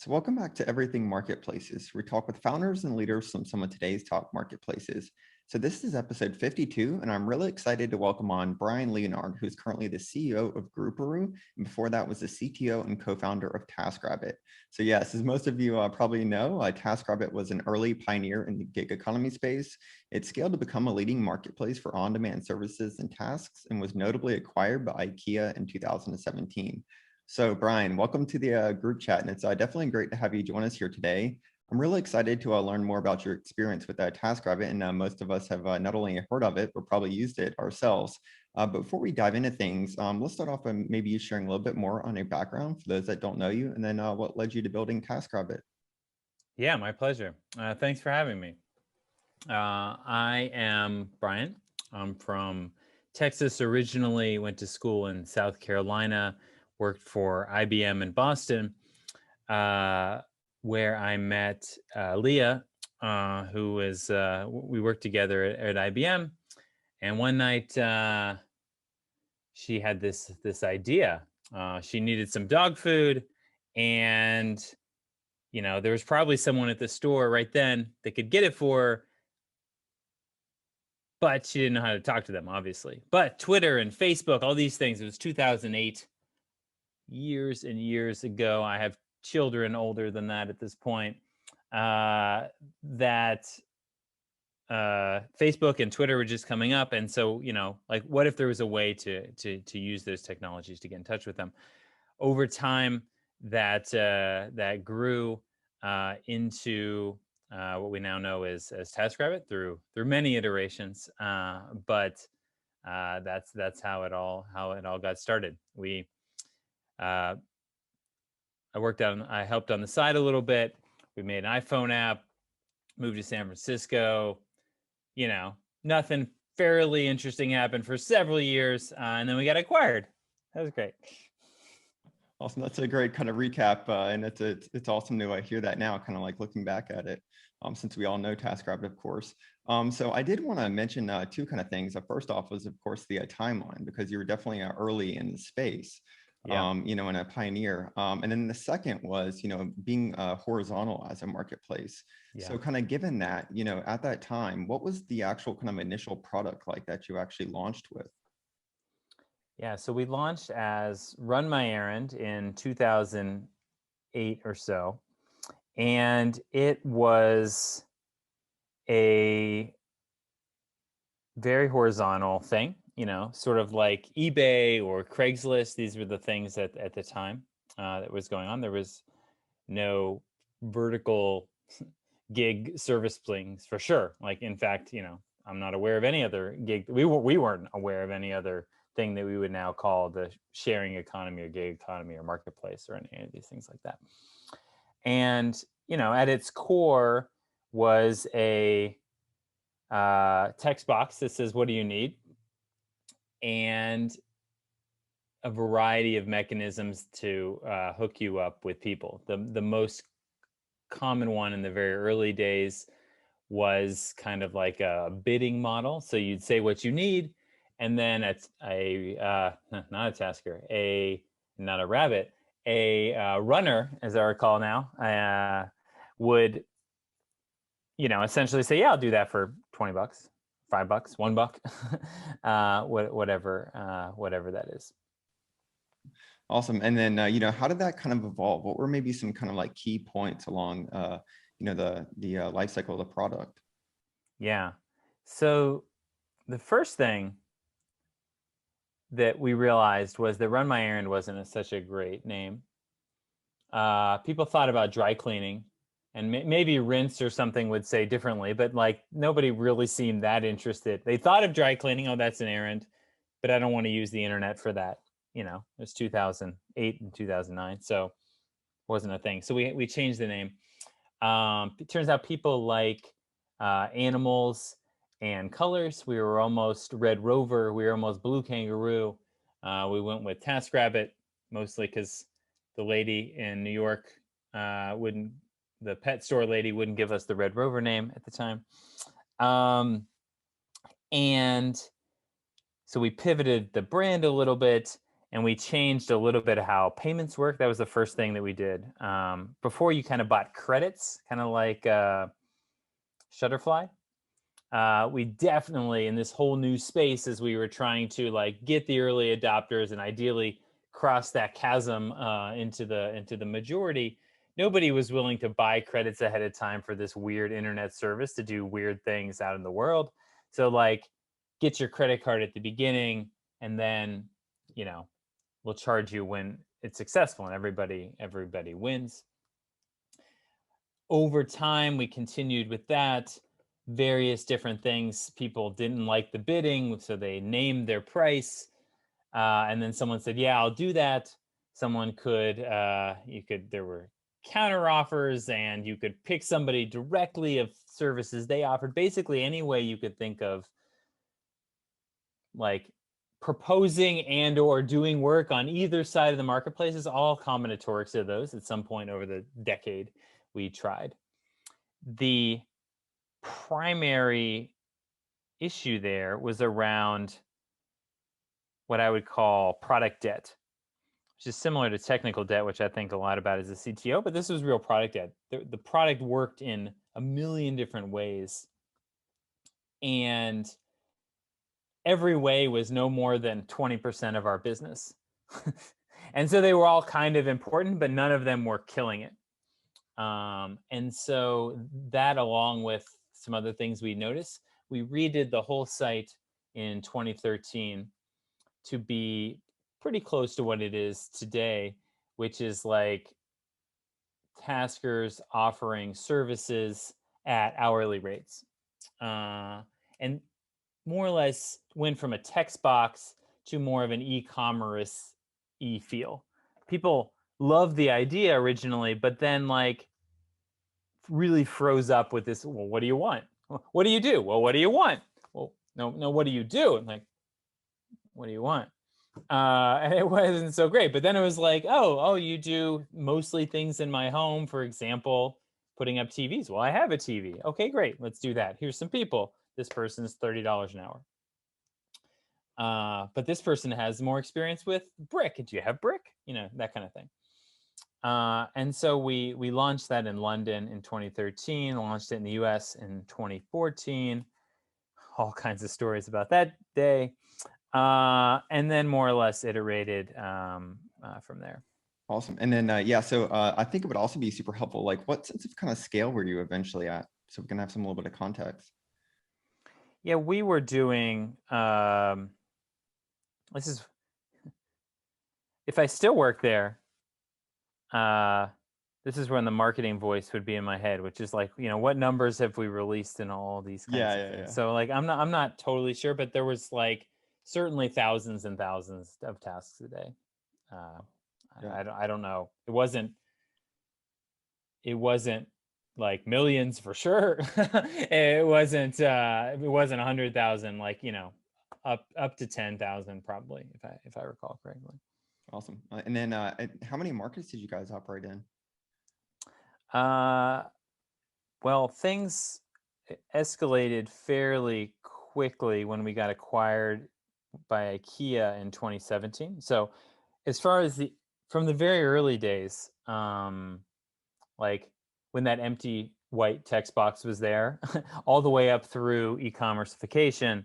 So welcome back to Everything Marketplaces. We talk with founders and leaders from some of today's top marketplaces. So this is episode 52, and I'm really excited to welcome on Brian Leonard, who's currently the CEO of Grouperoo, and before that was the CTO and co-founder of TaskRabbit. So yes, as most of you probably know, TaskRabbit was an early pioneer in the gig economy space. It scaled to become a leading marketplace for on-demand services and tasks, and was notably acquired by IKEA in 2017. So Brian, welcome to the group chat, and it's definitely great to have you join us here today. I'm really excited to learn more about your experience with TaskRabbit, and most of us have not only heard of it, but probably used it ourselves. But before we dive into things, let's start off by maybe you sharing a little bit more on your background for those that don't know you, and then what led you to building TaskRabbit. Yeah, my pleasure. Thanks for having me. I am Brian. I'm from Texas originally, went to school in South Carolina, worked for IBM in Boston, where I met Leah, who was, we worked together at IBM. And one night she had this idea. She needed some dog food, and there was probably someone at the store right then that could get it for her, but she didn't know how to talk to them, obviously. But Twitter and Facebook, all these things, it was 2008, years and years ago. I have children older than that at this point, that Facebook and Twitter were just coming up. And so, like, what if there was a way to use those technologies to get in touch with them? Over time, that grew into what we now know as TaskRabbit through many iterations. But that's how it all got started. I helped on the side a little bit. We made an iPhone app, moved to San Francisco. Nothing fairly interesting happened for several years, and then we got acquired. That was great. Awesome. That's a great kind of recap, and it's awesome to hear that now, kind of like looking back at it, since we all know TaskRabbit, of course. So I did want to mention two kind of things. First off was, of course, the timeline, because you were definitely early in the space. Yeah. And a pioneer. And then the second was, being horizontal as a marketplace. Yeah. So kind of given that, at that time, what was the actual kind of initial product like that you actually launched with? Yeah, so we launched as Run My Errand in 2008 or so. And it was a very horizontal thing. Sort of like eBay or Craigslist. These were the things at the time that was going on. There was no vertical gig service things for sure. Like, in fact, I'm not aware of any other gig. We weren't aware of any other thing that we would now call the sharing economy or gig economy or marketplace or any of these things like that. And, at its core was a text box that says, "What do you need?" and a variety of mechanisms to hook you up with people. The most common one in the very early days was kind of like a bidding model. So you'd say what you need, and then not a tasker, not a rabbit, a runner, as I recall now, would essentially say, "Yeah, I'll do that for $20, $5, $1, whatever that is." Awesome. And then, how did that kind of evolve? What were maybe some kind of like key points along, the life cycle of the product? Yeah. So the first thing that we realized was that Run My Errand wasn't such a great name. People thought about dry cleaning, and maybe rinse or something would say differently, but like nobody really seemed that interested. They thought of dry cleaning. Oh, that's an errand, but I don't want to use the internet for that. It was 2008 and 2009, so it wasn't a thing. So we changed the name. It turns out people like animals and colors. We were almost Red Rover. We were almost Blue Kangaroo. We went with TaskRabbit, mostly because the lady in New York the pet store lady wouldn't give us the Red Rover name at the time. And so we pivoted the brand a little bit. and we changed a little bit of how payments work. That was the first thing that we did. Before, you kind of bought credits, kind of like Shutterfly. We definitely, in this whole new space, as we were trying to like get the early adopters and ideally cross that chasm into the majority, nobody was willing to buy credits ahead of time for this weird internet service to do weird things out in the world. So like, get your credit card at the beginning, and then, you know, we'll charge you when it's successful, and everybody wins. Over time, we continued with that. Various different things. People didn't like the bidding, so they named their price. And then someone said, yeah, I'll do that. Someone could, there were counter offers, and you could pick somebody directly of services they offered. Basically, any way you could think of, like, proposing and or doing work on either side of the marketplace is all combinatorics of those. At some point over the decade, we tried. The primary issue there was around what I would call product debt, which is similar to technical debt, which I think a lot about as a CTO, but this was real product debt. The product worked in a million different ways, and every way was no more than 20% of our business. And so they were all kind of important, but none of them were killing it. And so that, along with some other things we noticed, we redid the whole site in 2013 to be pretty close to what it is today, which is like taskers offering services at hourly rates. And more or less went from a text box to more of an e-commerce feel. People loved the idea originally, but then like really froze up with this, well, what do you want? What do you do? Well, what do you want? Well, no, what do you do? And like, what do you want? And it wasn't so great. But then it was like, oh, you do mostly things in my home, for example, putting up TVs. Well, I have a TV. Okay, great. Let's do that. Here's some people. This person's $30 an hour. But this person has more experience with brick. Do you have brick? You know, that kind of thing. And so we launched that in London in 2013, launched it in the US in 2014. All kinds of stories about that day. And then more or less iterated from there. Awesome. And then, yeah, so I think it would also be super helpful. Like, what sense of kind of scale were you eventually at? So we can have some little bit of context. Yeah, we were doing, if I still work there, this is when the marketing voice would be in my head, which is like, you know, what numbers have we released and all these kinds of things. Yeah. So like, I'm not totally sure, but there was like certainly thousands and thousands of tasks a day. I don't know. It wasn't like millions for sure. It wasn't 100,000, like, you know, up to 10,000 probably, if I recall correctly. Awesome. And then how many markets did you guys operate in? Well, things escalated fairly quickly when we got acquired by IKEA in 2017. So as far as from the very early days, like when that empty white text box was there, all the way up through e-commerceification,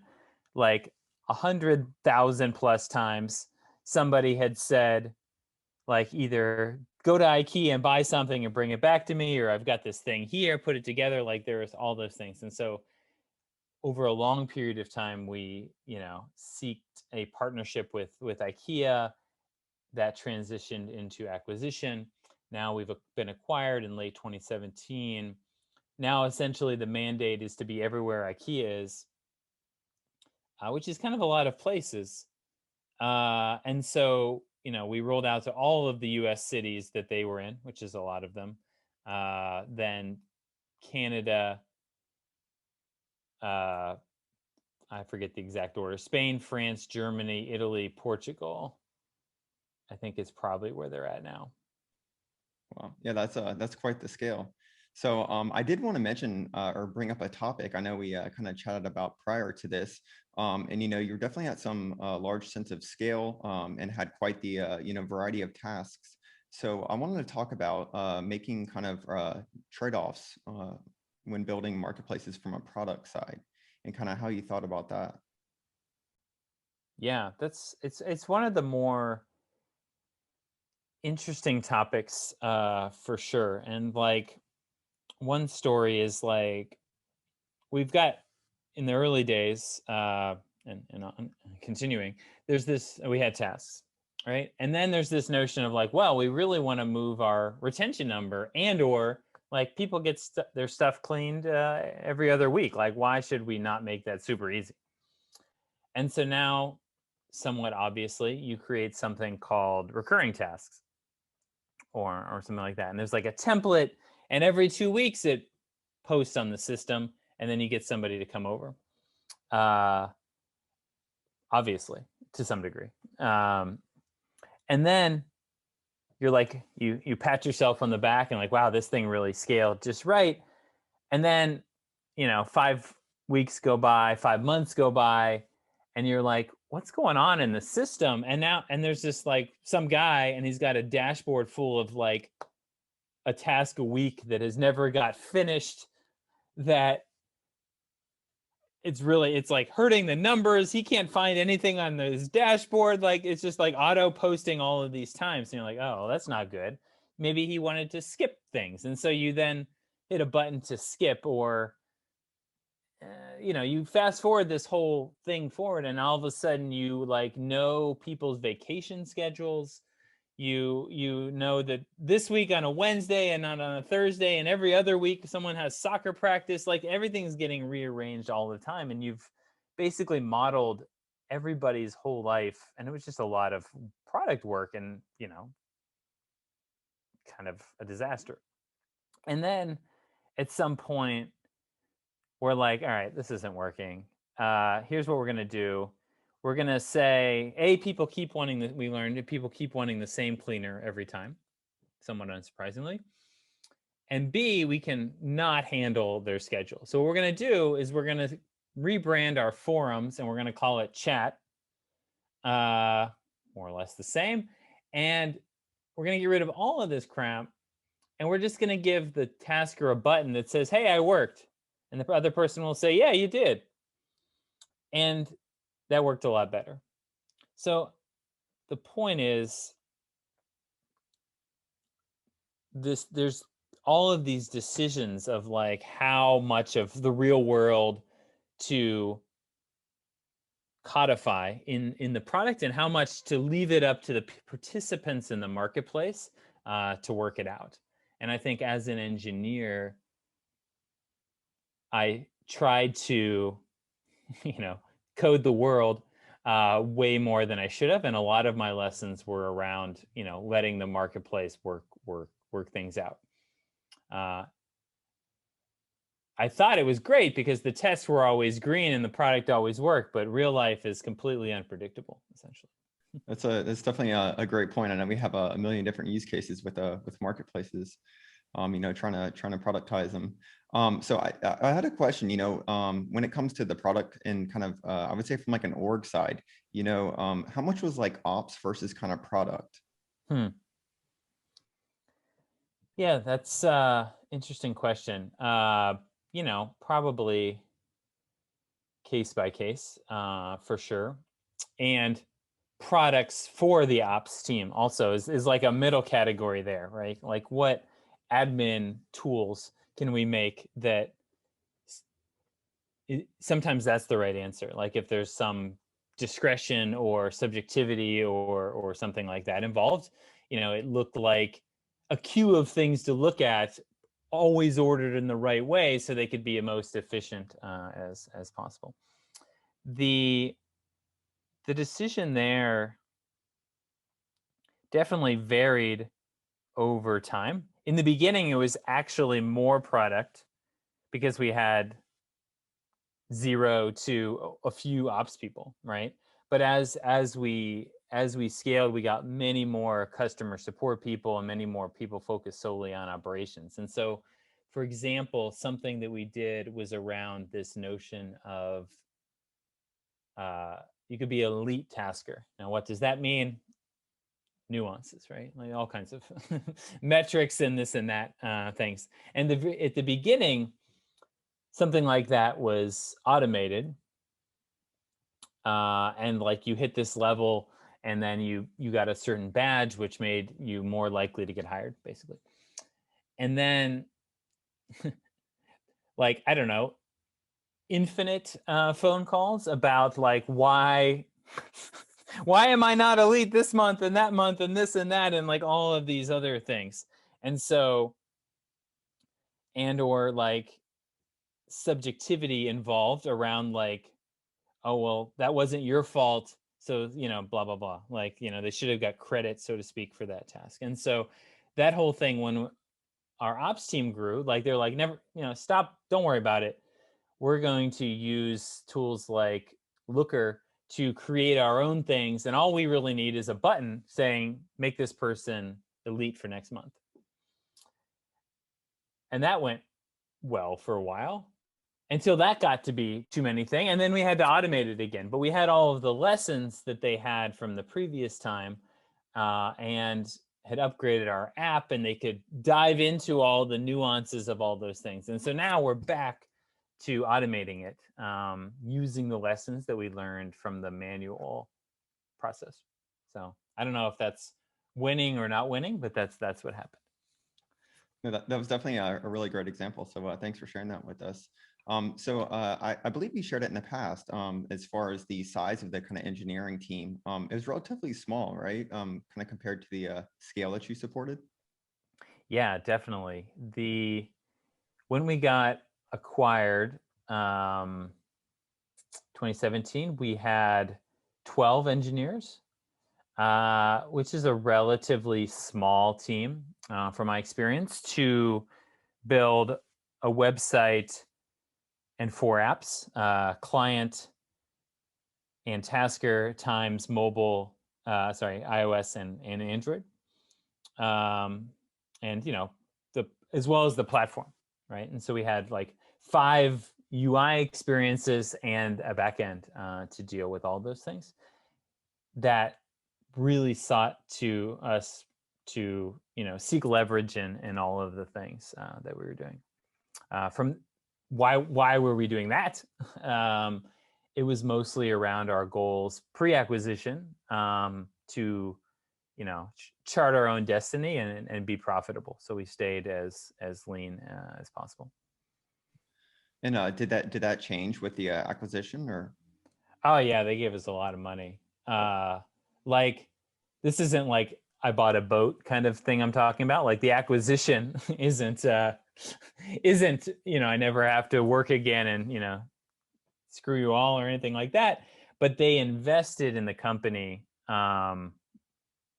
like 100,000 plus times, somebody had said, like, either go to IKEA and buy something and bring it back to me, or I've got this thing here, put it together. Like, there's all those things. And so over a long period of time, we, you know, seeked a partnership with IKEA that transitioned into acquisition. Now we've been acquired in late 2017. Now, essentially, the mandate is to be everywhere IKEA is, which is kind of a lot of places. And so, you know, we rolled out to all of the US cities that they were in, which is a lot of them. Then Canada, I forget the exact order, Spain, France, Germany, Italy, Portugal, I think is probably where they're at now. Wow. Yeah, that's quite the scale. So I did want to mention or bring up a topic I know we kind of chatted about prior to this. And, you're definitely at some large sense of scale and had quite the, variety of tasks. So I wanted to talk about making kind of trade-offs when building marketplaces from a product side and kind of how you thought about that. Yeah, it's one of the more interesting topics for sure. And like one story is like we've got in the early days and on, continuing, there's this we had tasks, right? And then there's this notion of like, well, we really want to move our retention number and or like people get their stuff cleaned every other week. Like, why should we not make that super easy? And so now, somewhat obviously, you create something called recurring tasks or something like that. And there's like a template, and every 2 weeks it posts on the system, and then you get somebody to come over. Obviously, to some degree. And then you're like, you pat yourself on the back and like, wow, this thing really scaled just right. And then, 5 weeks go by, 5 months go by, and you're like, what's going on in the system? And there's this like some guy, and he's got a dashboard full of like a task a week that has never got finished, that it's like hurting the numbers. He can't find anything on his dashboard. Like it's just like auto posting all of these times. And you're like, oh, that's not good. Maybe he wanted to skip things. And so you then hit a button to skip, or you fast forward this whole thing forward, and all of a sudden you like know people's vacation schedules. You know that this week on a Wednesday and not on a Thursday, and every other week someone has soccer practice. Like everything's getting rearranged all the time, and you've basically modeled everybody's whole life. And it was just a lot of product work, and kind of a disaster. And then at some point we're like, all right, this isn't working. Here's what we're going to do. We're going to say, people keep wanting we learned that people keep wanting the same cleaner every time, somewhat unsurprisingly. And B, we can not handle their schedule. So what we're going to do is we're going to rebrand our forums, and we're going to call it chat, more or less the same. And we're going to get rid of all of this crap. And we're just going to give the tasker a button that says, hey, I worked. And the other person will say, yeah, you did. And that worked a lot better. So the point is, there's all of these decisions of like how much of the real world to codify in the product, and how much to leave it up to the participants in the marketplace to work it out. And I think as an engineer, I tried to, code the world way more than I should have, and a lot of my lessons were around, letting the marketplace work things out. I thought it was great because the tests were always green and the product always worked, but real life is completely unpredictable, essentially. That's definitely a great point. I know we have a million different use cases with marketplaces. Trying to productize them. So I had a question, when it comes to the product and kind of, I would say from like an org side, how much was like ops versus kind of product? Yeah, that's interesting question. Probably case by case, for sure. And products for the ops team also is like a middle category there, right? Like what admin tools can we make that sometimes that's the right answer. Like if there's some discretion or subjectivity or something like that involved, it looked like a queue of things to look at, always ordered in the right way so they could be most efficient as possible. The decision there definitely varied over time. In the beginning, it was actually more product because we had 0 to a few ops people, right? But as we scaled, we got many more customer support people and many more people focused solely on operations. And so for example, something that we did was around this notion of you could be an elite tasker. Now, what does that mean? Nuances, right? Like all kinds of metrics and this and that things. And at the beginning, something like that was automated, and like you hit this level, and then you got a certain badge, which made you more likely to get hired, basically. And then, like, I don't know, infinite phone calls about like why why am I not elite this month and that month and this and that and like all of these other things. And so, and or like subjectivity involved around like, oh well, that wasn't your fault, so blah blah blah, like they should have got credit, so to speak, for that task. And so that whole thing, when our ops team grew, like they're like, never, stop, don't worry about it, we're going to use tools like Looker to create our own things. And all we really need is a button saying, make this person elite for next month. And that went well for a while until that got to be too many things. And then we had to automate it again. But we had all of the lessons that they had from the previous time, and had upgraded our app, and they could dive into all the nuances of all those things. And so now we're back to automating it, using the lessons that we learned from the manual process. So I don't know if that's winning or not winning, but that's what happened. No, that was definitely a really great example. So thanks for sharing that with us. I believe you shared it in the past, as far as the size of the kind of engineering team. It was relatively small, right? Kind of compared to the scale that you supported. Yeah, definitely. When we got acquired, 2017, we had 12 engineers, which is a relatively small team, from my experience, to build a website and 4 apps, client and tasker times mobile, iOS and Android, and as well as the platform, right? And so we had like 5 UI experiences and a backend to deal with all those things that really sought to us to seek leverage in all of the things that we were doing. From why were we doing that? It was mostly around our goals pre-acquisition, to chart our own destiny and be profitable. So we stayed as lean as possible. And did that change with the acquisition, or? Oh yeah, they gave us a lot of money. Like, this isn't like I bought a boat kind of thing I'm talking about. Like, the acquisition isn't I never have to work again and screw you all or anything like that. But they invested in the company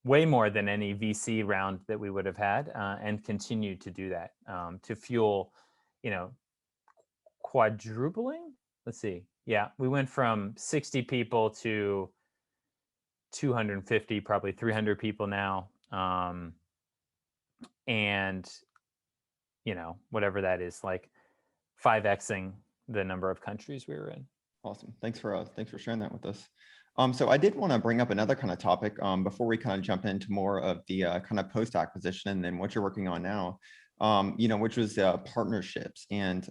way more than any VC round that we would have had, and continued to do that, to fuel, quadrupling. Let's see. Yeah, we went from 60 people to 250, probably 300 people now. And whatever that is, like 5xing the number of countries we were in. Awesome. Thanks for sharing that with us. So I did want to bring up another kind of topic before we kind of jump into more of the kind of post-acquisition and then what you're working on now, which was partnerships. And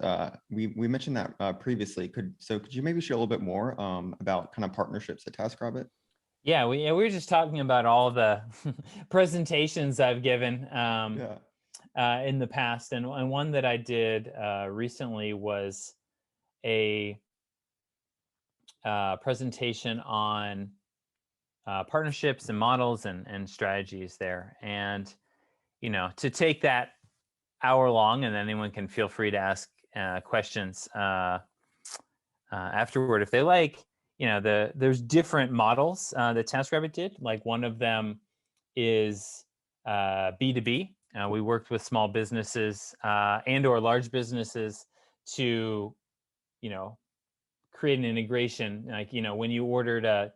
we mentioned that previously. Could you maybe share a little bit more about kind of partnerships at TaskRabbit? Yeah, we were just talking about all the presentations I've given in the past, and one that I did recently was a presentation on partnerships and models and strategies there. And to take that hour long, and anyone can feel free to ask questions afterward if they like. There's different models that TaskRabbit did. Like, one of them is B2B. We worked with small businesses and or large businesses to, create an integration. Like, when you ordered a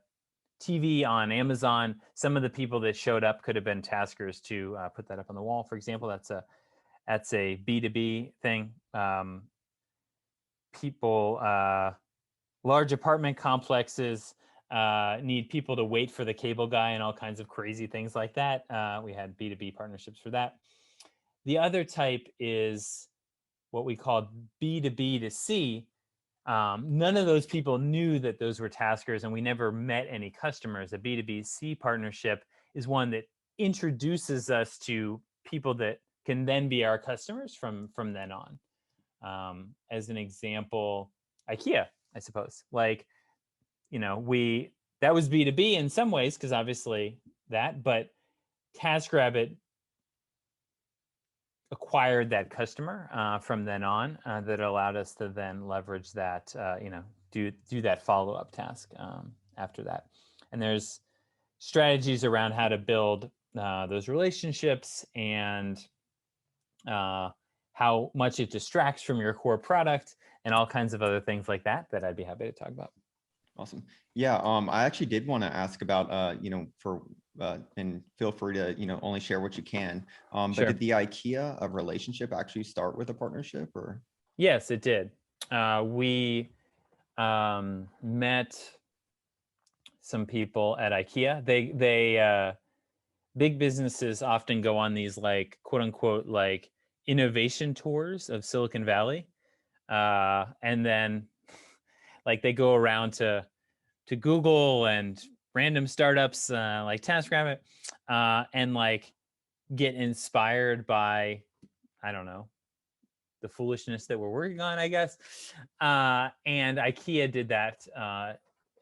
TV on Amazon, some of the people that showed up could have been taskers to put that up on the wall, for example. That's That's a B2B thing. People, large apartment complexes need people to wait for the cable guy and all kinds of crazy things like that. We had B2B partnerships for that. The other type is what we called B2B to C. None of those people knew that those were taskers, and we never met any customers. A B2B2C partnership is one that introduces us to people that can then be our customers from then on. As an example, IKEA, I suppose. Like, that was B2B in some ways, because obviously that, but TaskRabbit acquired that customer from then on, that allowed us to then leverage that, do that follow-up task after that. And there's strategies around how to build those relationships and how much it distracts from your core product and all kinds of other things like that I'd be happy to talk about. Awesome. Yeah, I actually did want to ask about, and feel free to, only share what you can. But Sure. did the IKEA relationship actually start with a partnership, or? Yes, it did. We met some people at IKEA. They big businesses often go on these like quote unquote like innovation tours of Silicon Valley, and then like they go around to Google and random startups like TaskRabbit, and like get inspired by, I don't know, the foolishness that we're working on, I guess. And IKEA did that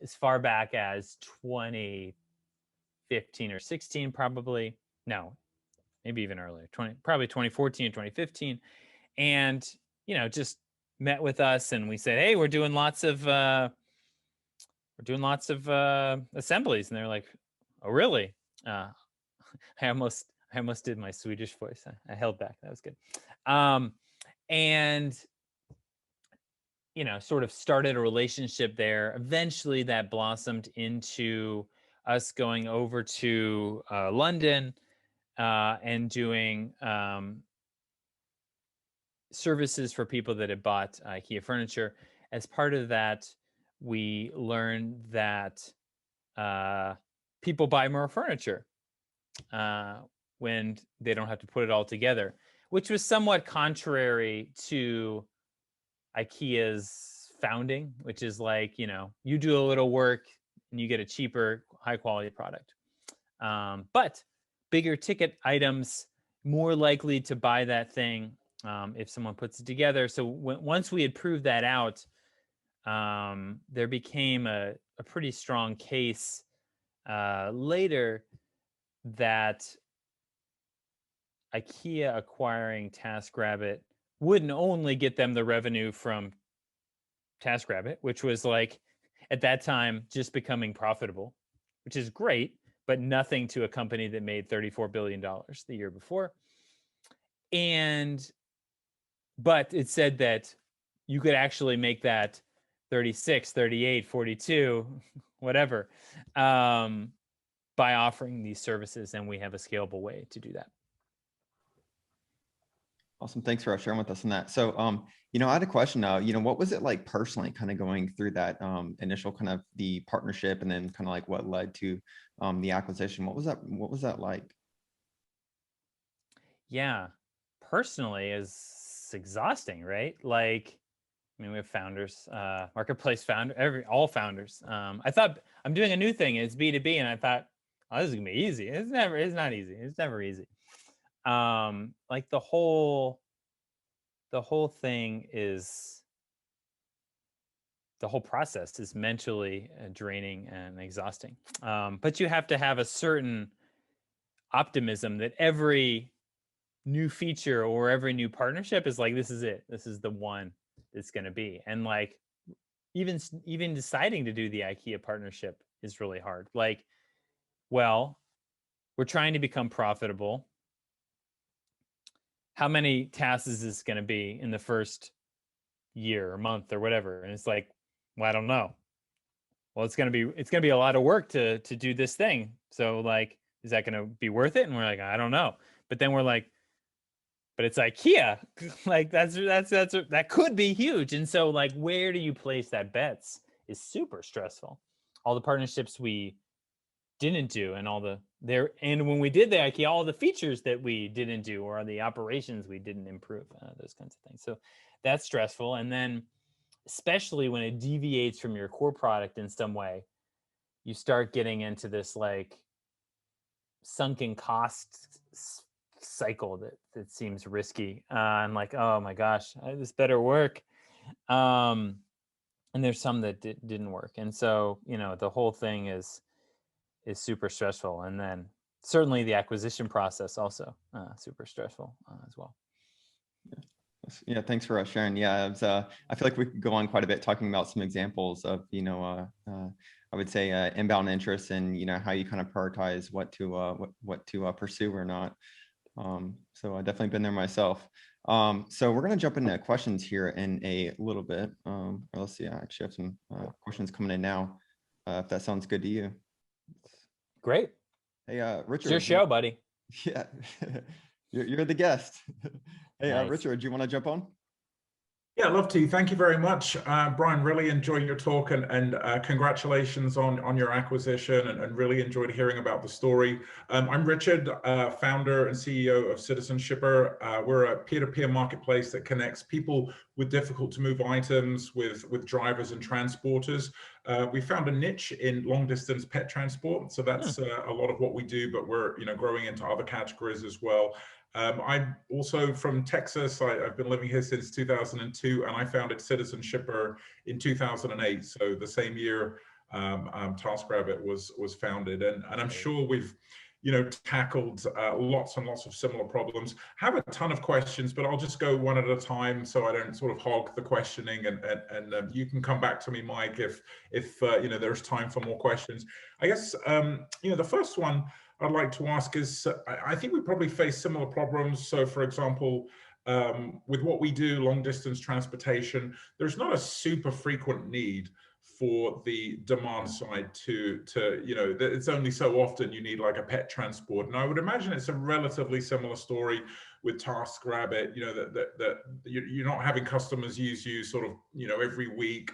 as far back as 2015 or 16, probably. No, maybe even earlier, probably 2014 or 2015. And, just met with us and we said, hey, we're doing lots of assemblies. And they're like, oh, really? I almost did my Swedish voice. I held back. That was good. And, sort of started a relationship there. Eventually that blossomed into us going over to London and doing services for people that had bought IKEA furniture. As part of that, we learned that people buy more furniture when they don't have to put it all together, which was somewhat contrary to IKEA's founding, which is like, you do a little work and you get a cheaper, high quality product. But bigger ticket items, more likely to buy that thing if someone puts it together. So once we had proved that out, there became a pretty strong case later that IKEA acquiring TaskRabbit wouldn't only get them the revenue from TaskRabbit, which was like at that time just becoming profitable, which is great, but nothing to a company that made $34 billion the year before. But it said that you could actually make that 36, 38, 42, whatever, by offering these services. And we have a scalable way to do that. Awesome. Thanks for sharing with us on that. So, I had a question now, what was it like personally kind of going through that initial kind of the partnership and then kind of like what led to the acquisition? What was that like? Yeah, personally is exhausting, right? Like, I mean, we have founders, marketplace founder, all founders. I thought I'm doing a new thing. It's B2B. And I thought, oh, this is gonna be easy. It's not easy. It's never easy. Like the whole thing is, the whole process is mentally draining and exhausting. But you have to have a certain optimism that every new feature or every new partnership is like, this is it. This is the one it's going to be. And like, even deciding to do the IKEA partnership is really hard. Like, well, we're trying to become profitable. How many tasks is this going to be in the first year or month or whatever? And it's like, well, I don't know. Well, it's going to be a lot of work to do this thing. So like, is that going to be worth it? And we're like, I don't know. But then we're like, but it's IKEA. Like that could be huge. And so like, where do you place that bets is super stressful. All the partnerships we didn't do, and and when we did the IKEA, all the features that we didn't do, or the operations we didn't improve, those kinds of things. So that's stressful. And then especially when it deviates from your core product in some way, you start getting into this like sunken cost cycle that seems risky. And like, oh my gosh, this better work. And there's some that didn't work. And so, the whole thing is super stressful. And then certainly the acquisition process also super stressful as well. Yeah, thanks for sharing. Yeah, it was, I feel like we could go on quite a bit talking about some examples of, I would say inbound interest and, how you kind of prioritize what to pursue or not. So I've definitely been there myself. So we're going to jump into questions here in a little bit. Let's see, I actually have some questions coming in now, if that sounds good to you. Great. Hey, Richard. It's your show, buddy. Yeah, you're the guest. Hey, Nice. Richard, do you want to jump on? Yeah, I'd love to. Thank you very much, Brian. Really enjoyed your talk, and congratulations on your acquisition, and really enjoyed hearing about the story. I'm Richard, founder and CEO of Citizenshipper. We're a peer-to-peer marketplace that connects people with difficult to move items with drivers and transporters. We found a niche in long distance pet transport, so that's a lot of what we do, but we're growing into other categories as well. I'm also from Texas. I've been living here since 2002, and I founded Citizenshipper in 2008. So the same year TaskRabbit was founded, and I'm sure we've tackled lots and lots of similar problems. I have a ton of questions, but I'll just go one at a time so I don't sort of hog the questioning, and you can come back to me, Mike, if there's time for more questions. I guess the first one I'd like to ask is, I think we probably face similar problems. So for example, with what we do, long distance transportation, there's not a super frequent need for the demand side to it's only so often you need like a pet transport. And I would imagine it's a relatively similar story with TaskRabbit, that you're not having customers use you sort of, every week.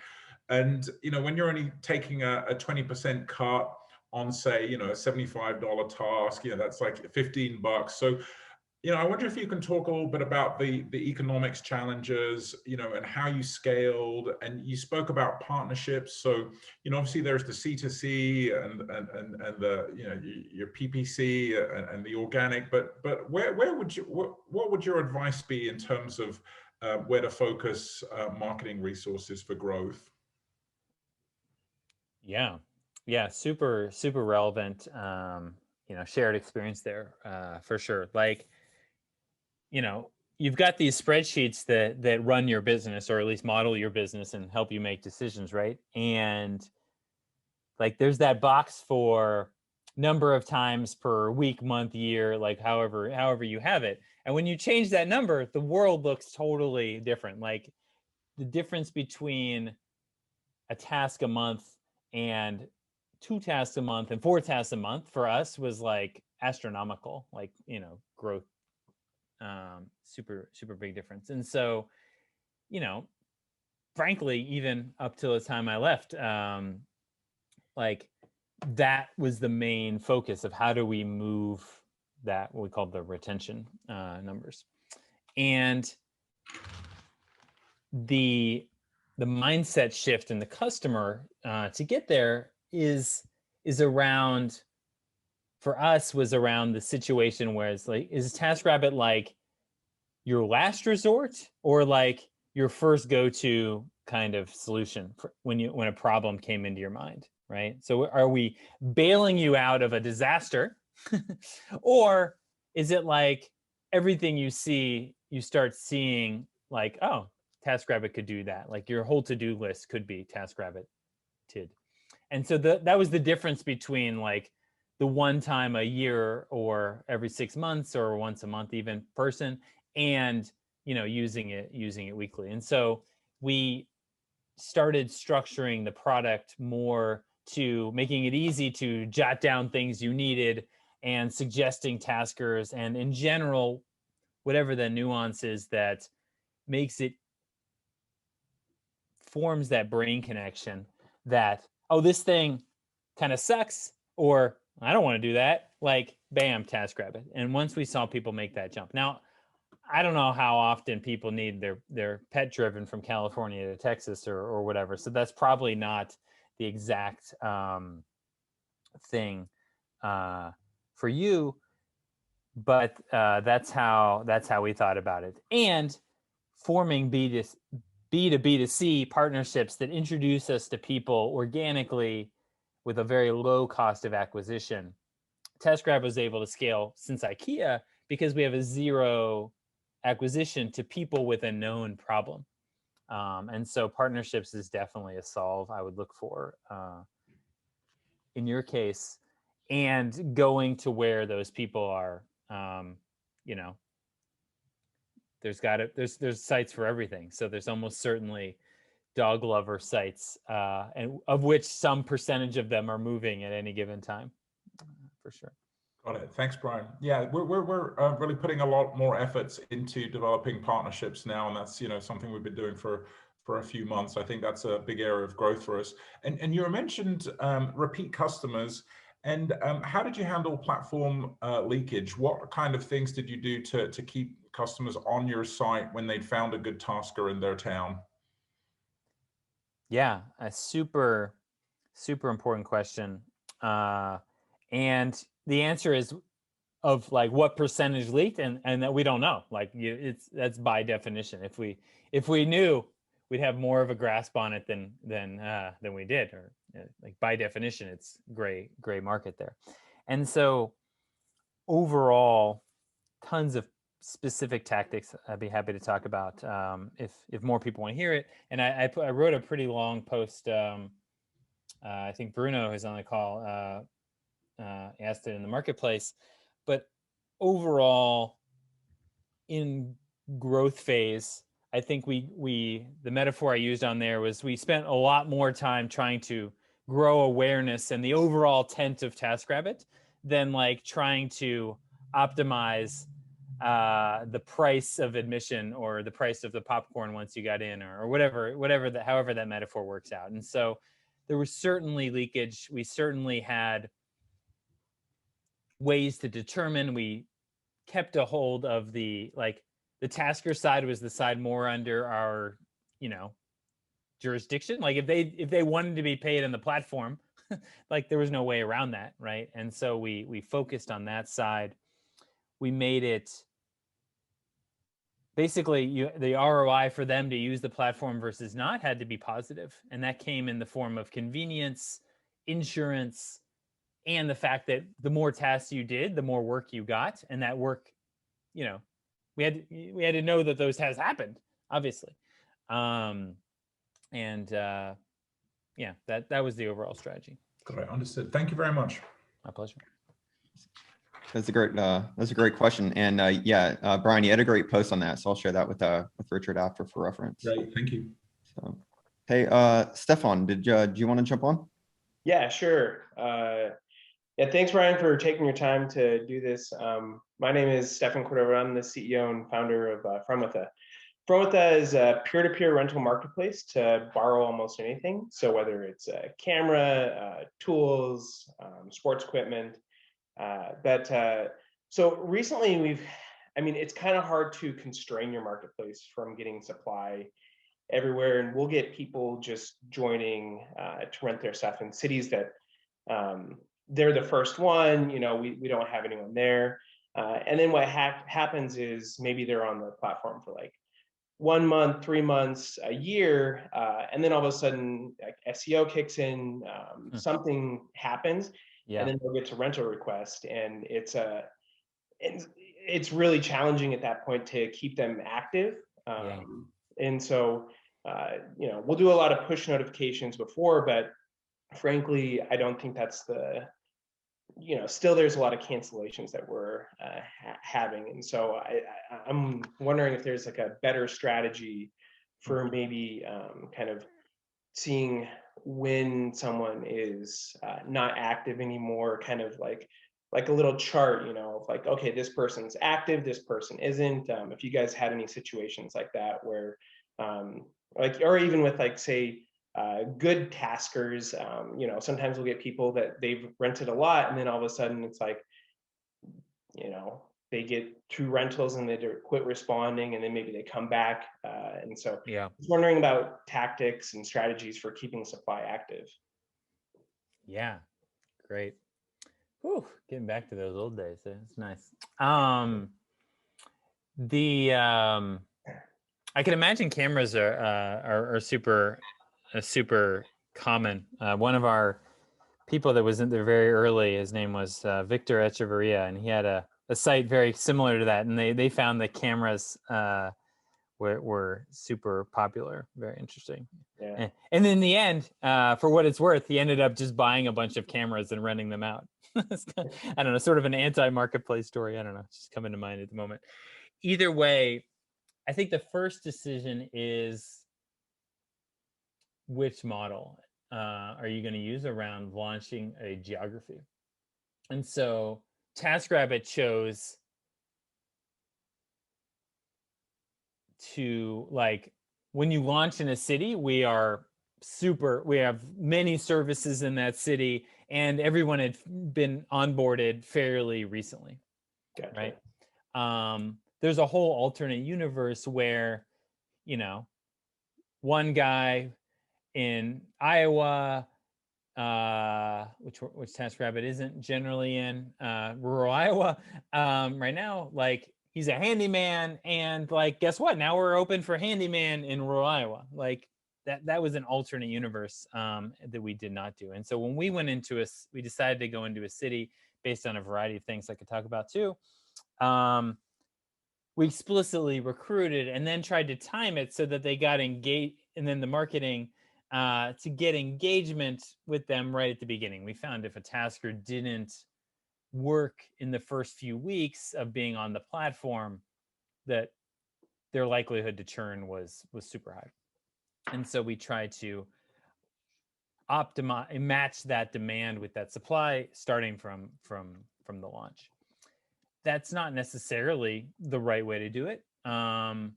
And, when you're only taking a 20% cut on, say, a $75 task, that's like $15. So, I wonder if you can talk a little bit about the economics challenges, and how you scaled. And you spoke about partnerships. So, obviously there's the C2C and the, your PPC and the organic, but what would your advice be in terms of where to focus marketing resources for growth? Yeah, super relevant, shared experience there, for sure. Like, you've got these spreadsheets that run your business, or at least model your business and help you make decisions, right? And like, there's that box for number of times per week, month, year, like however you have it. And when you change that number, the world looks totally different. Like, the difference between a task a month and 2 tasks a month and 4 tasks a month for us was like astronomical, like, growth, super big difference. And so, frankly, even up till the time I left, like, that was the main focus of how do we move that, what we call the retention numbers. And the mindset shift in the customer to get there is around, for us, was around the situation where it's like, is TaskRabbit like your last resort, or like your first go-to kind of solution for when a problem came into your mind, right? So are we bailing you out of a disaster, or is it like everything you see, you start seeing like, oh, TaskRabbit could do that. Like, your whole to-do list could be TaskRabbit-ted. And so that was the difference between like the one time a year, or every 6 months, or once a month even person, and using it weekly. And so we started structuring the product more to making it easy to jot down things you needed, and suggesting taskers, and in general, whatever the nuance is that makes it, forms that brain connection that, oh, this thing kind of sucks, or I don't want to do that. Like, bam, TaskRabbit. And once we saw people make that jump. Now, I don't know how often people need their pet driven from California to Texas or whatever. So that's probably not the exact thing for you, but that's how we thought about it. And forming B2B2C partnerships that introduce us to people organically with a very low cost of acquisition. TaskRabbit was able to scale since IKEA because we have a zero acquisition to people with a known problem. And so partnerships is definitely a solve I would look for in your case, and going to where those people are. There's sites for everything. So there's almost certainly dog lover sites, and of which some percentage of them are moving at any given time, for sure. Got it. Thanks, Brian. Yeah, we're really putting a lot more efforts into developing partnerships now, and that's something we've been doing for a few months. I think that's a big area of growth for us. And you mentioned repeat customers. And how did you handle platform leakage? What kind of things did you do to keep customers on your site when they'd found a good tasker in their town? Yeah, a super important question. And the answer is of like what percentage leaked, and that we don't know. Like that's by definition. If we knew, we'd have more of a grasp on it than we did, or like by definition, it's gray market there. And so overall, tons of specific tactics I'd be happy to talk about if more people want to hear it. And I wrote a pretty long post. I think Bruno, who's on the call, asked it in the marketplace. But overall, in growth phase, I think the metaphor I used on there was we spent a lot more time trying to grow awareness and the overall tent of TaskRabbit than like trying to optimize the price of admission or the price of the popcorn once you got in, or however that metaphor works out. And so there was certainly leakage. We certainly had ways to determine. We kept a hold of the tasker side was the side more under our jurisdiction. Like if they wanted to be paid on the platform, like there was no way around that, right? And so we focused on that side. We made it basically the ROI for them to use the platform versus not had to be positive, and that came in the form of convenience, insurance, and the fact that the more tasks you did, the more work you got, and that work, we had to know that those tasks happened, obviously. Yeah, that was the overall strategy. Got it. Understood. Thank you very much. My pleasure. That's a great question. And Brian, you had a great post on that, so I'll share that with Richard after for reference. Great, thank you. So, hey, Stefan, do you want to jump on? Yeah, sure. Yeah, thanks, Brian, for taking your time to do this. My name is Stefan Cordova. I'm the CEO and founder of Fromwitha. Fromwitha is a peer-to-peer rental marketplace to borrow almost anything. So whether it's a camera, tools, sports equipment. So recently it's kind of hard to constrain your marketplace from getting supply everywhere. And we'll get people just joining to rent their stuff in cities that they're the first one, we don't have anyone there. And then what happens is maybe they're on the platform for like 1 month, 3 months, a year, and then all of a sudden like SEO kicks in, something happens, and then they'll get to rental request, and it's really challenging at that point to keep them active. And so we'll do a lot of push notifications before, but frankly, I don't think that's still there's a lot of cancellations that we're having. And so I'm wondering if there's like a better strategy for maybe kind of seeing when someone is not active anymore, kind of like like a little chart, of like, okay, this person's active, this person isn't. If you guys had any situations like that where, like, or even with like, say, good taskers, sometimes we'll get people that they've rented a lot, and then all of a sudden it's like, they get 2 rentals and they quit responding, and then maybe they come back. And so Yeah. I was wondering about tactics and strategies for keeping supply active. Yeah. Great. Whew, getting back to those old days. It's nice. I can imagine cameras are super common. One of our people that was in there very early, his name was Victor Echeverria, and he had a site very similar to that, and they found that cameras were super popular. Very interesting. Yeah. And in the end, for what it's worth, he ended up just buying a bunch of cameras and renting them out. I don't know, sort of an anti-marketplace story. I don't know, it's just coming to mind at the moment. Either way, I think the first decision is which model are you going to use around launching a geography. And so TaskRabbit chose to, like, when you launch in a city, we have many services in that city, and everyone had been onboarded fairly recently. Gotcha. Right. There's a whole alternate universe where, one guy in Iowa, which TaskRabbit isn't generally in, rural Iowa, right now, like, he's a handyman, and like, guess what? Now we're open for handyman in rural Iowa. Like, that was an alternate universe that we did not do. And so when we we decided to go into a city based on a variety of things I could talk about too. We explicitly recruited and then tried to time it so that they got engaged, and then the marketing to get engagement with them right at the beginning. We found if a tasker didn't work in the first few weeks of being on the platform, that their likelihood to churn was super high. And so we tried to match that demand with that supply starting from the launch. That's not necessarily the right way to do it. And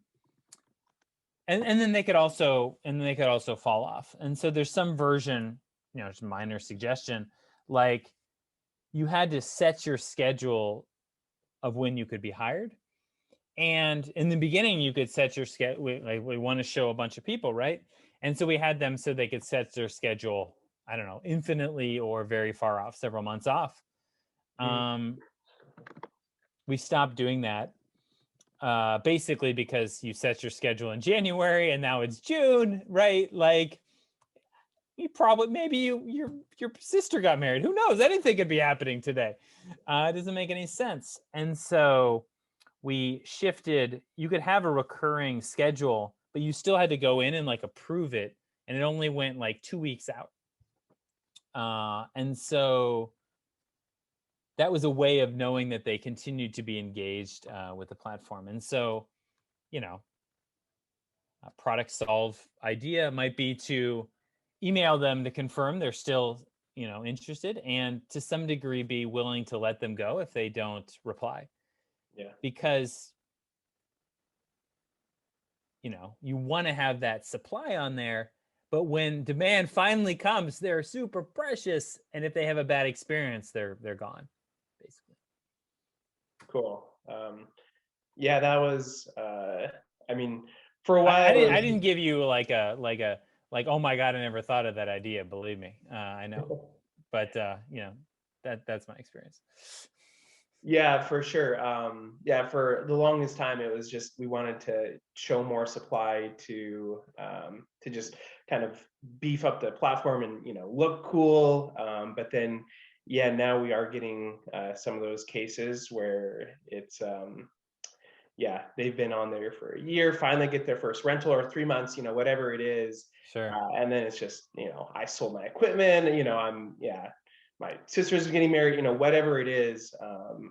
then they could also fall off. And so there's some version, just minor suggestion, like, you had to set your schedule of when you could be hired. And in the beginning, you could set your schedule, like, we want to show a bunch of people, right? And so we had them so they could set their schedule, I don't know, infinitely or very far off, several months off. We stopped doing that, basically because you set your schedule in January and now it's June, right? Like, maybe your sister got married. Who knows? Anything could be happening today. It doesn't make any sense. And so we shifted. You could have a recurring schedule, but you still had to go in and like approve it, and it only went like 2 weeks out. And so that was a way of knowing that they continued to be engaged with the platform. And so, a product solve idea might be to email them to confirm they're still, interested, and to some degree be willing to let them go if they don't reply. Yeah. Because, you want to have that supply on there, but when demand finally comes, they're super precious. And if they have a bad experience, they're gone, basically. Cool. Yeah, that was, for a while. I didn't give you like, oh my God, I never thought of that idea. Believe me, I know, but that's my experience. Yeah, for sure. For the longest time, it was just, we wanted to show more supply to just kind of beef up the platform and, look cool. But then, now we are getting some of those cases where it's, they've been on there for a year, finally get their first rental, or 3 months, whatever it is. Sure. And then it's just, I sold my equipment, my sister's getting married, whatever it is,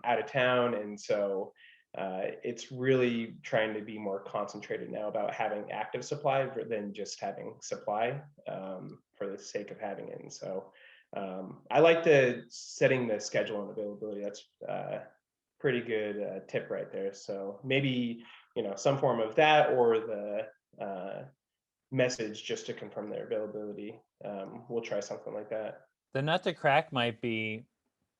out of town. And so it's really trying to be more concentrated now about having active supply than just having supply for the sake of having it. And so I like the setting the schedule and availability. That's pretty good tip right there. So maybe, some form of that, or the message just to confirm their availability. We'll try something like that. The nut to crack might be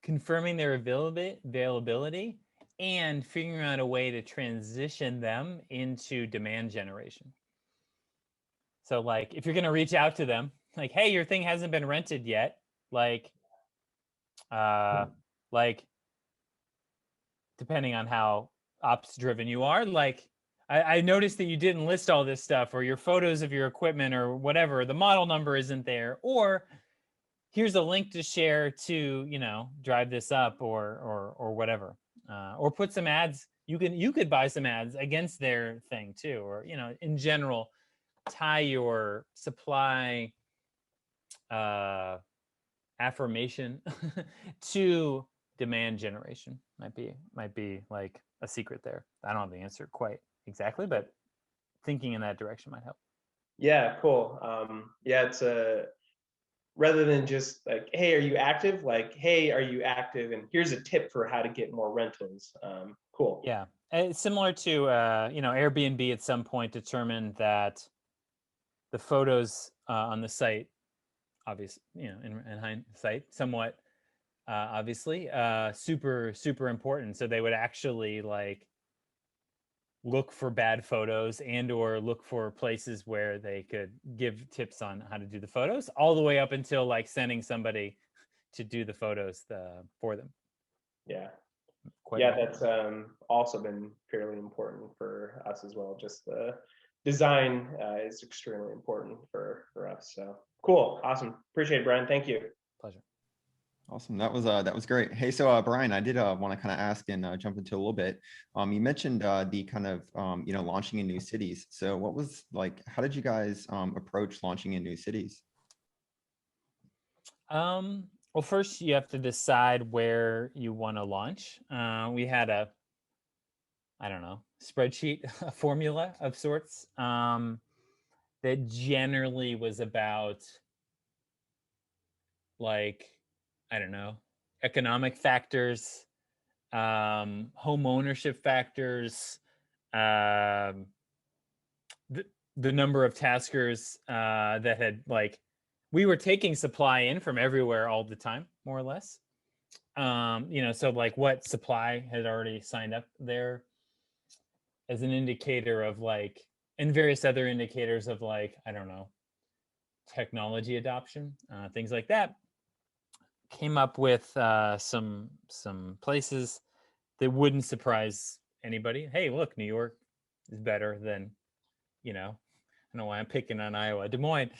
confirming their availability and figuring out a way to transition them into demand generation. So like, if you're going to reach out to them, like, hey, your thing hasn't been rented yet. Like, depending on how ops driven you are, like, I noticed that you didn't list all this stuff, or your photos of your equipment or whatever, the model number isn't there, or here's a link to share to, drive this up, or whatever, or put some ads. You could buy some ads against their thing too, or, in general, tie your supply affirmation to demand generation. Might be like a secret there. I don't have the answer quite exactly, but thinking in that direction might help. Yeah, cool. Yeah, it's rather than just like, hey, are you active? Like, hey, are you active? And here's a tip for how to get more rentals. Cool. Yeah, it's similar to Airbnb at some point determined that the photos on the site, obviously, in hindsight, somewhat obviously, super important. So they would actually like look for bad photos and or look for places where they could give tips on how to do the photos, all the way up until like sending somebody to do the photos for them. Yeah. Quite Yeah, important. that's also been fairly important for us as well. Just the design is extremely important for us. So cool. Awesome. Appreciate it, Brian. Thank you. Pleasure. Awesome. That was great. Hey, so Brian, I did want to kind of ask and jump into a little bit. You mentioned the kind of launching in new cities. So what was like? How did you guys approach launching in new cities? Well, first you have to decide where you want to launch. We had a, I don't know, spreadsheet, a formula of sorts that generally was about like, I don't know, economic factors, home ownership factors, the number of taskers that had like, we were taking supply in from everywhere all the time, more or less. So like what supply had already signed up there as an indicator of like, and various other indicators of like, I don't know, technology adoption, things like that. Came up with some places that wouldn't surprise anybody. Hey, look, New York is better than, I don't know why I'm picking on Iowa, Des Moines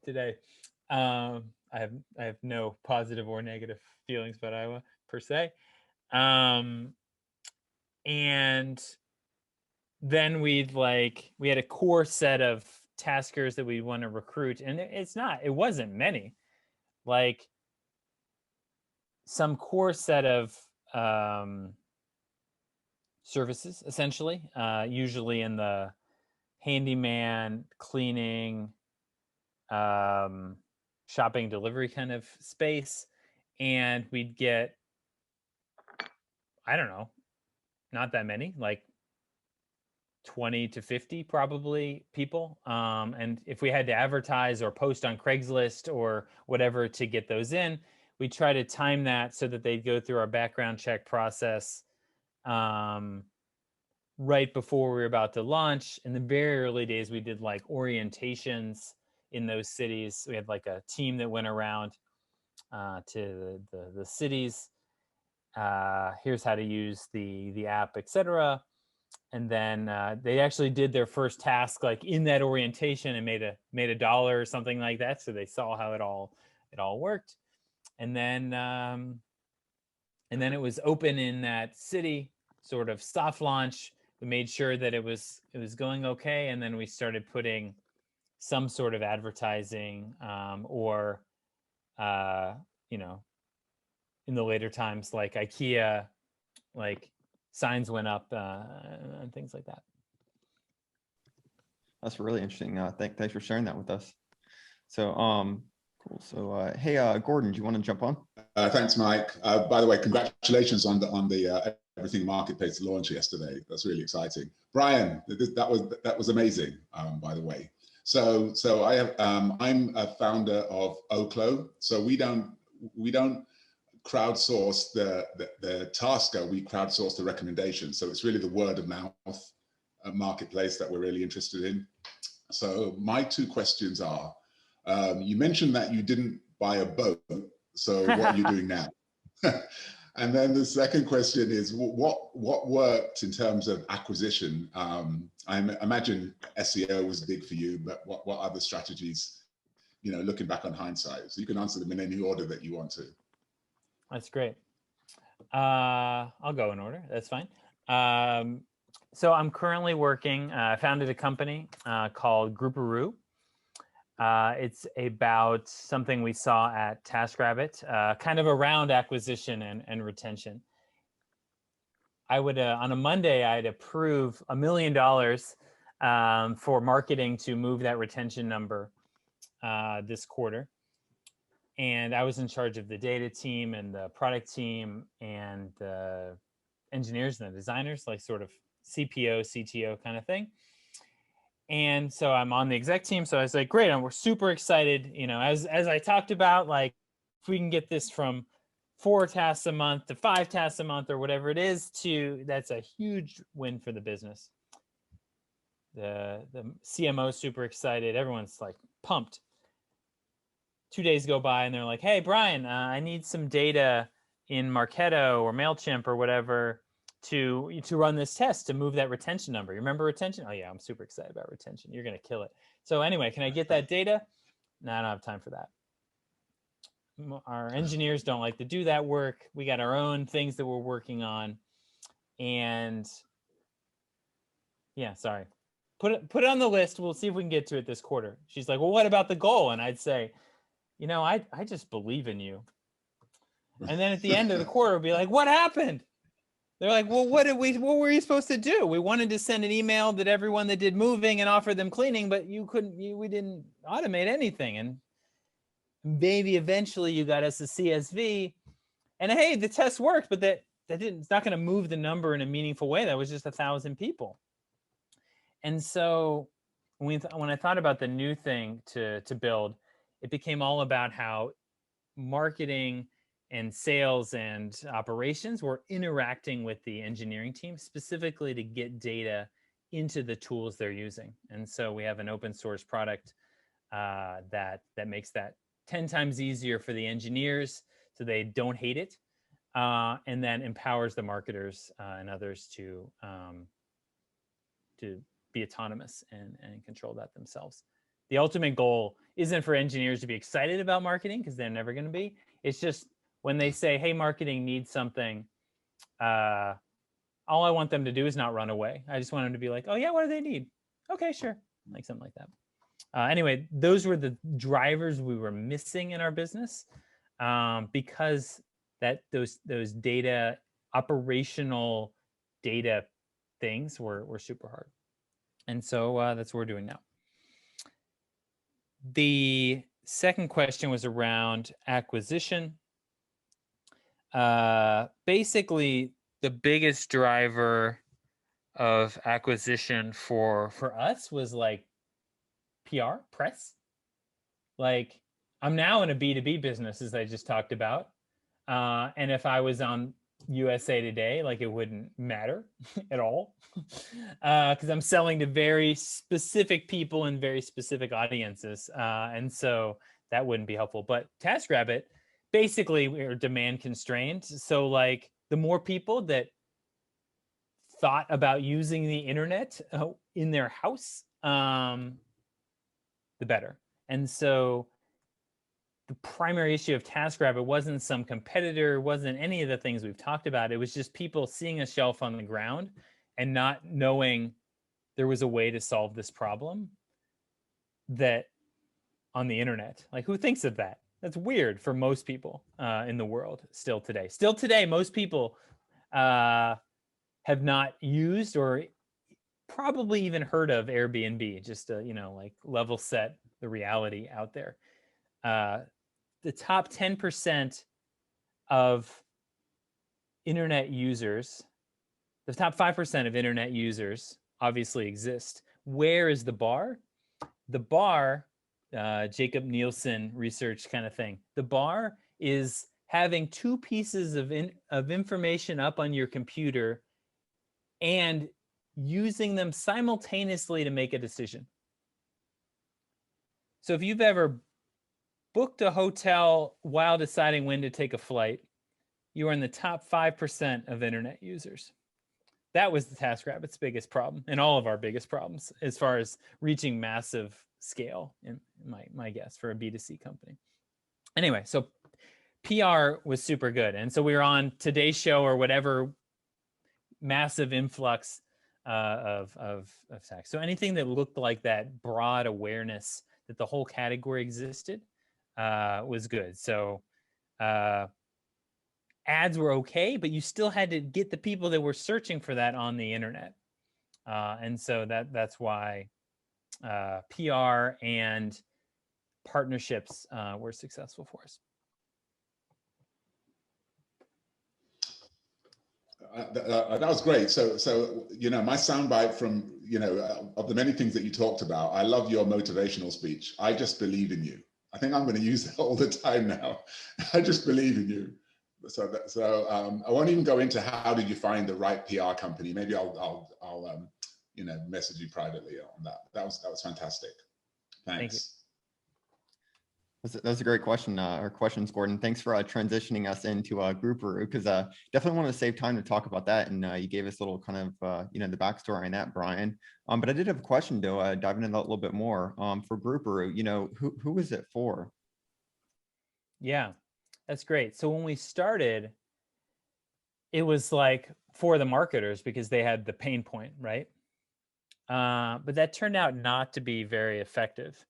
today. I have no positive or negative feelings about Iowa per se. And then we had a core set of taskers that we want to recruit, and it wasn't many, like some core set of services, essentially, usually in the handyman, cleaning, shopping, delivery kind of space. And we'd get, I don't know, not that many, like 20 to 50 probably people. And if we had to advertise or post on Craigslist or whatever to get those in, we try to time that so that they'd go through our background check process right before we were about to launch. In the very early days, we did like orientations in those cities. We had like a team that went around to the cities. Here's how to use the app, etc. And then they actually did their first task like in that orientation and made $1 or something like that. So they saw how it all worked. And then it was open in that city, sort of soft launch. We made sure that it was going okay, and then we started putting some sort of advertising or in the later times, like IKEA, like signs went up and things like that. That's really interesting. Thanks for sharing that with us. So Cool. So, hey, Gordon, do you want to jump on? Thanks, Mike. By the way, congratulations on the Everything Marketplace launch yesterday. That's really exciting. Brian, that was amazing. By the way, so I have I'm a founder of Oklo. So we don't crowdsource the tasker. We crowdsource the recommendation. So it's really the word of mouth marketplace that we're really interested in. So my two questions are: you mentioned that you didn't buy a boat. So what are you doing now? And then the second question is, what worked in terms of acquisition? I imagine SEO was big for you, but what other strategies, looking back on hindsight? So you can answer them in any order that you want to. That's great. I'll go in order. That's fine. So I'm currently working, I founded a company called Grouperoo. It's about something we saw at TaskRabbit, kind of around acquisition and retention. I would, on a Monday, I'd approve $1 million for marketing to move that retention number this quarter. And I was in charge of the data team and the product team and the engineers and the designers, like sort of CPO, CTO kind of thing. And so I'm on the exec team. So I was like, great, and we're super excited. As I talked about, like, if we can get this from 4 tasks a month to 5 tasks a month or whatever it is, that's a huge win for the business. The CMO is super excited. Everyone's like pumped. 2 days go by and they're like, hey, Brian, I need some data in Marketo or MailChimp or whatever to run this test to move that retention number. You remember retention? Oh yeah, I'm super excited about retention. You're going to kill it. So anyway, can I get that data? No, I don't have time for that. Our engineers don't like to do that work. We got our own things that we're working on. And yeah, sorry. Put it on the list. We'll see if we can get to it this quarter. She's like, well, what about the goal? And I'd say, I just believe in you. And then at the end of the quarter, we'll be like, what happened? They're like, well, what were you supposed to do? We wanted to send an email that everyone that did moving and offer them cleaning, but we didn't automate anything. And maybe eventually you got us a CSV and hey, the test worked, but it's not going to move the number in a meaningful way. That was just 1,000 people. And so when I thought about the new thing to build, it became all about how marketing and sales and operations were interacting with the engineering team, specifically to get data into the tools they're using. And so we have an open source product that makes that 10 times easier for the engineers so they don't hate it, and then empowers the marketers and others to be autonomous and control that themselves. The ultimate goal isn't for engineers to be excited about marketing, because they're never going to be. It's just when they say, hey, marketing needs something, all I want them to do is not run away. I just want them to be like, oh yeah, what do they need? Okay, sure. Like something like that. Anyway, those were the drivers we were missing in our business, because those data, operational data things were super hard. And so that's what we're doing now. The second question was around acquisition. Basically, the biggest driver of acquisition for us was like PR, press. Like, I'm now in a B2B business, as I just talked about. And if I was on USA Today, like, it wouldn't matter at all, because I'm selling to very specific people and very specific audiences. And so that wouldn't be helpful. But TaskRabbit, basically, we're demand constrained. So like, the more people that thought about using the internet in their house, the better. And so the primary issue of TaskRabbit wasn't some competitor, wasn't any of the things we've talked about. It was just people seeing a shelf on the ground and not knowing there was a way to solve this problem that on the internet. Like, who thinks of that? That's weird for most people in the world still today. Still today, most people have not used or probably even heard of Airbnb, just to, like, level set the reality out there. the top 10% of internet users, the top 5% of internet users obviously exist. Where is the bar? The bar, Jacob Nielsen research kind of thing. The bar is having two pieces of information up on your computer and using them simultaneously to make a decision. So if you've ever booked a hotel while deciding when to take a flight, you are in the top 5% of internet users. That was the TaskRabbit's biggest problem, and all of our biggest problems as far as reaching massive scale, in my guess, for a B2C company. Anyway, so PR was super good. And so we were on Today's Show or whatever massive influx of tax. So anything that looked like that broad awareness that the whole category existed was good. So ads were okay, but you still had to get the people that were searching for that on the internet. And so that's why PR and partnerships were successful for us. That was great. So you know, my soundbite from, you know, of the many things that you talked about, I love your motivational speech. I just believe in you. I think I'm going to use that all the time now. I just believe in you. So I won't even go into how did you find the right PR company. Maybe I'll you know, message you privately on that. That was fantastic. Thanks. That's a great question, or questions, Gordon. Thanks for transitioning us into Grouperoo, because definitely want to save time to talk about that. And you gave us a little kind of, you know, the backstory on that, Brian. But I did have a question, though, diving into that a little bit more. For Grouperoo, you know, who was it for? Yeah, that's great. So when we started, it was like for the marketers because they had the pain point, right? But that turned out not to be very effective.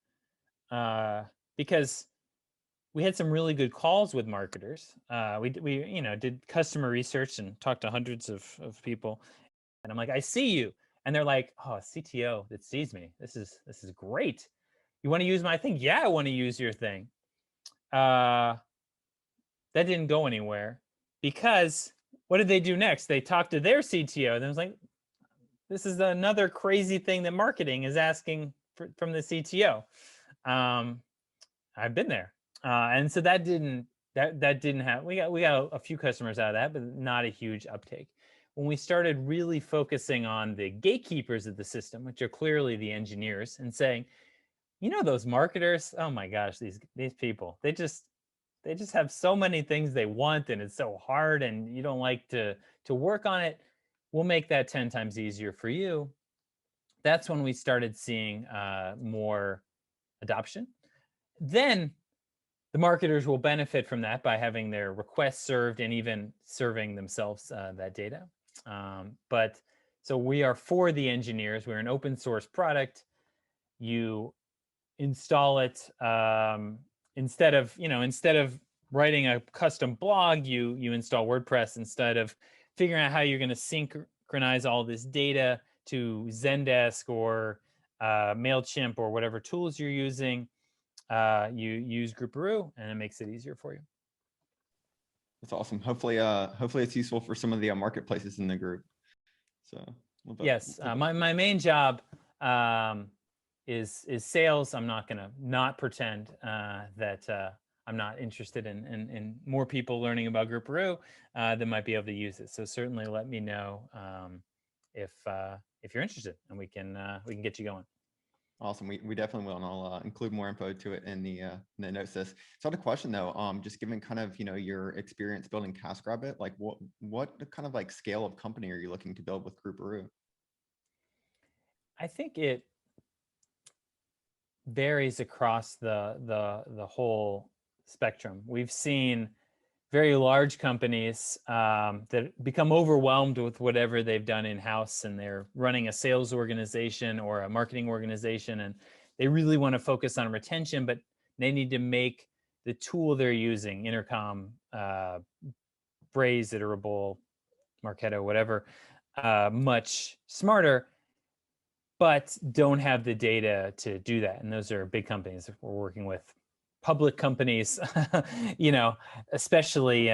Because we had some really good calls with marketers. We you know, did customer research and talked to hundreds of people. And I'm like, I see you. And they're like, oh, CTO that sees me. This is great. You want to use my thing? Yeah, I want to use your thing. That didn't go anywhere because what did they do next? They talked to their CTO. And I was like, this is another crazy thing that marketing is asking from the CTO. I've been there, and so that didn't have. We got a few customers out of that, but not a huge uptake. When we started really focusing on the gatekeepers of the system, which are clearly the engineers, and saying, you know, those marketers, oh my gosh, these people, they just have so many things they want, and it's so hard, and you don't like to work on it. We'll make that 10 times easier for you. That's when we started seeing more adoption. Then the marketers will benefit from that by having their requests served and even serving themselves that data. But so we are for the engineers. We're an open source product. You install it instead of writing a custom blog, you install WordPress. Instead of figuring out how you're going to synchronize all this data to Zendesk or MailChimp or whatever tools you're using, you use Grouperoo, and it makes it easier for you. That's awesome. Hopefully it's useful for some of the marketplaces in the group. So yes, my main job is sales. I'm not gonna not pretend that I'm not interested in more people learning about Grouperoo that might be able to use it. So certainly let me know if you're interested, and we can get you going. Awesome. We definitely will, and I'll include more info to it in the notes. So I had a question though. Just given kind of, you know, your experience building TaskRabbit, like what kind of like scale of company are you looking to build with Grouperoo? I think it varies across the whole spectrum. We've seen very large companies that become overwhelmed with whatever they've done in-house, and they're running a sales organization or a marketing organization, and they really want to focus on retention, but they need to make the tool they're using, Intercom, Braze, Iterable, Marketo, whatever, much smarter, but don't have the data to do that. And those are big companies that we're working with. public companies, especially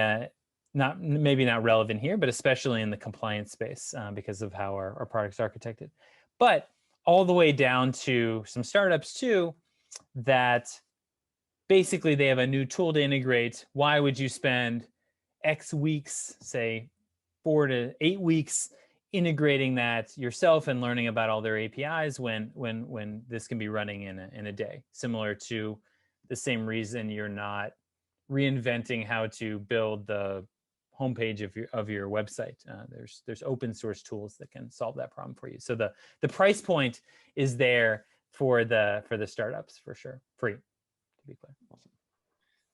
maybe not relevant here, but especially in the compliance space because of how our product's architected. But all the way down to some startups too, that basically they have a new tool to integrate. Why would you spend X weeks, say 4 to 8 weeks, integrating that yourself and learning about all their APIs when this can be running in a day? Similar to the same reason you're not reinventing how to build the homepage of your website. There's open source tools that can solve that problem for you. So the price point is there for the startups for sure, free, to be clear. Awesome.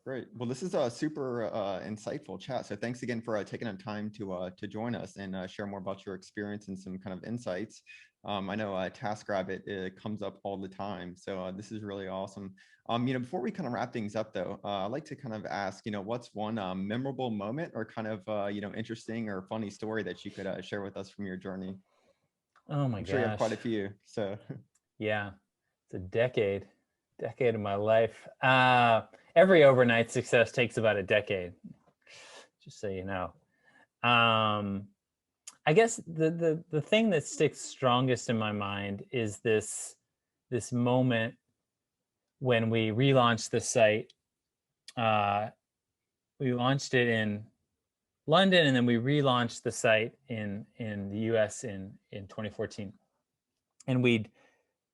Great. Well, this is a super insightful chat. So thanks again for taking the time to join us and share more about your experience and some kind of insights. I know TaskRabbit comes up all the time, so this is really awesome. Before we kind of wrap things up, though, I'd like to kind of ask, what's one memorable moment or kind of interesting or funny story that you could share with us from your journey? Oh my gosh! I'm sure you have quite a few. So yeah, it's a decade of my life. Every overnight success takes about a decade, just so you know. I guess the thing that sticks strongest in my mind is this moment when we relaunched the site. We launched it in London, and then we relaunched the site in the US in 2014. And we'd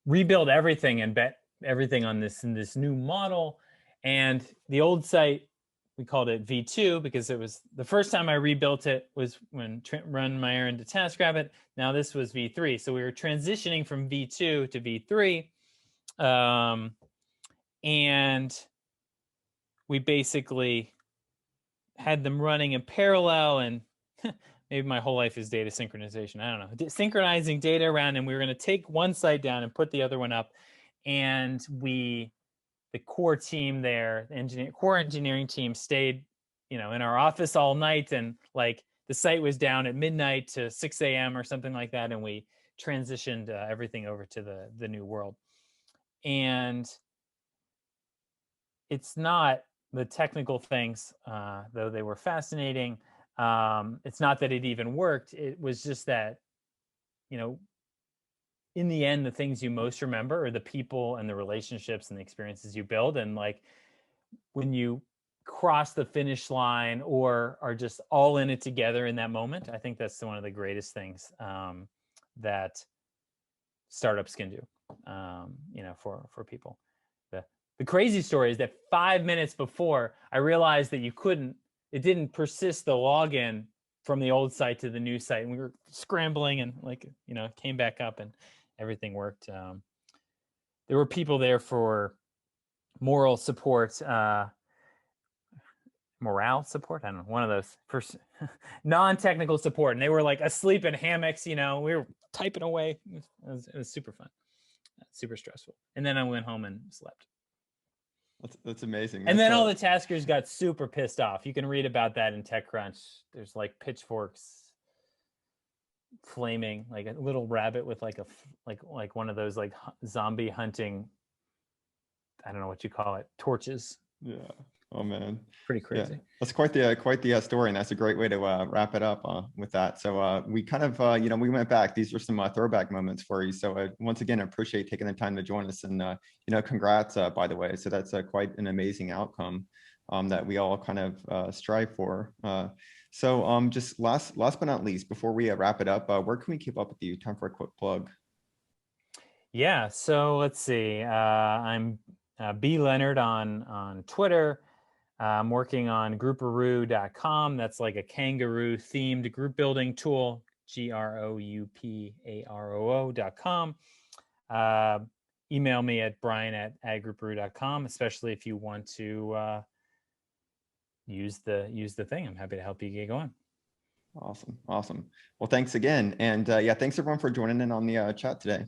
rebuild everything and bet everything on this new model. And the old site, we called it V2 because it was the first time I rebuilt it was when run my errand to TaskRabbit. Now this was V3. So we were transitioning from V2 to V3. And we basically had them running in parallel, and maybe my whole life is data synchronization. I don't know, synchronizing data around, and we were going to take one site down and put the other one up. And the core team there, core engineering team stayed, in our office all night, and like the site was down at midnight to 6 a.m. or something like that, and we transitioned everything over to the new world. And it's not the technical things, though they were fascinating. It's not that it even worked. It was just that, in the end, the things you most remember are the people and the relationships and the experiences you build. And like when you cross the finish line or are just all in it together in that moment, I think that's one of the greatest things that startups can do, for people. The crazy story is that 5 minutes before I realized that it didn't persist the login from the old site to the new site. And we were scrambling and it came back up and everything worked. There were people there for moral support, morale support. I don't know, one of those first non-technical support. And they were like asleep in hammocks, we were typing away. It was super fun, super stressful. And then I went home and slept. That's amazing. And then all the taskers got super pissed off. You can read about that in TechCrunch. There's like pitchforks flaming, like a little rabbit with like one of those like zombie hunting, I don't know what you call it, torches. Yeah. Oh man. Pretty crazy. Yeah. That's quite the story, and that's a great way to wrap it up with that. So we kind of we went back. These were some throwback moments for you. So once again, I appreciate taking the time to join us, and congrats by the way. So that's quite an amazing outcome that we all kind of strive for. So just last but not least, before we wrap it up, where can we keep up with you? Time for a quick plug. Yeah. So let's see. I'm B Leonard on Twitter. I'm working on Grouperoo.com. That's like a kangaroo themed group building tool, GROUPAROO.com. Email me at brian@grouperoo.com, especially if you want to use the thing. I'm happy to help you get going. Awesome. Well, thanks again. And thanks everyone for joining in on the chat today.